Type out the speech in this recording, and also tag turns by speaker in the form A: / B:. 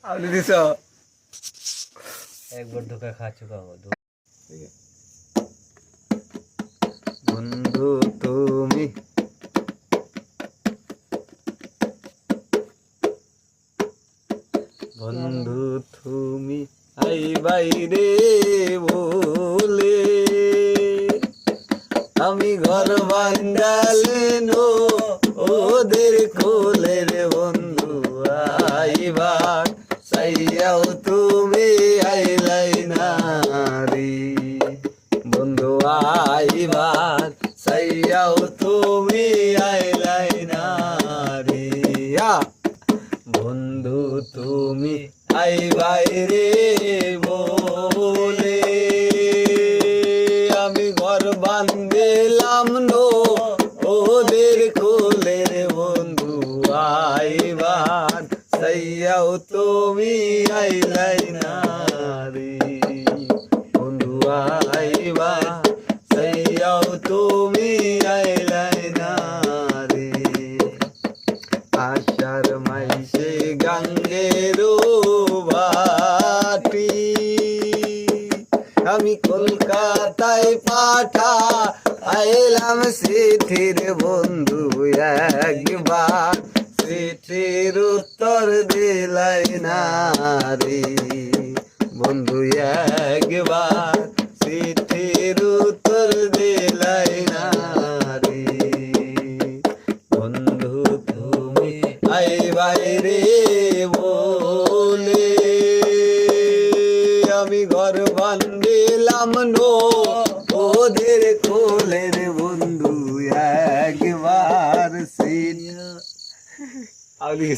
A: আপনি দিছ
B: একবার ধোকা খাচ্ছো বাবা।
A: বন্ধু তুমি বন্ধু তুমি আই বাইরে বলে আমি ঘর বাঙ্গালে নো ওদের কোলে রে বন্ধু আইবার সাইয়াও তুমি আইলাই না রে বন্ধু আইবার সাইয়াও তুমি আইলাই না রে বন্ধু তুমি আইবাই রে বলে আমি ঘর বান্ধিলাম নো ওদের কোলে রে বন্ধু আইবার সাইয়াও তুমি আইলাই না রে বন্ধু আইবার সাইয়াও তুমি আইলাই না রে আশার মাইসে গাঙ্গেরও বাটি আমি কলকাতায় পাঠা আইলাম চিঠির বন্ধু একবার চিঠির উত্তর দিলাই না রে বন্ধু একবার চিঠির উত্তর দিলাই না রে বন্ধু তুমি আইবাই রে বলে আমি ঘর বান্ধিলাম নো ওদের কোলে রে বন্ধু একবার সিন আগে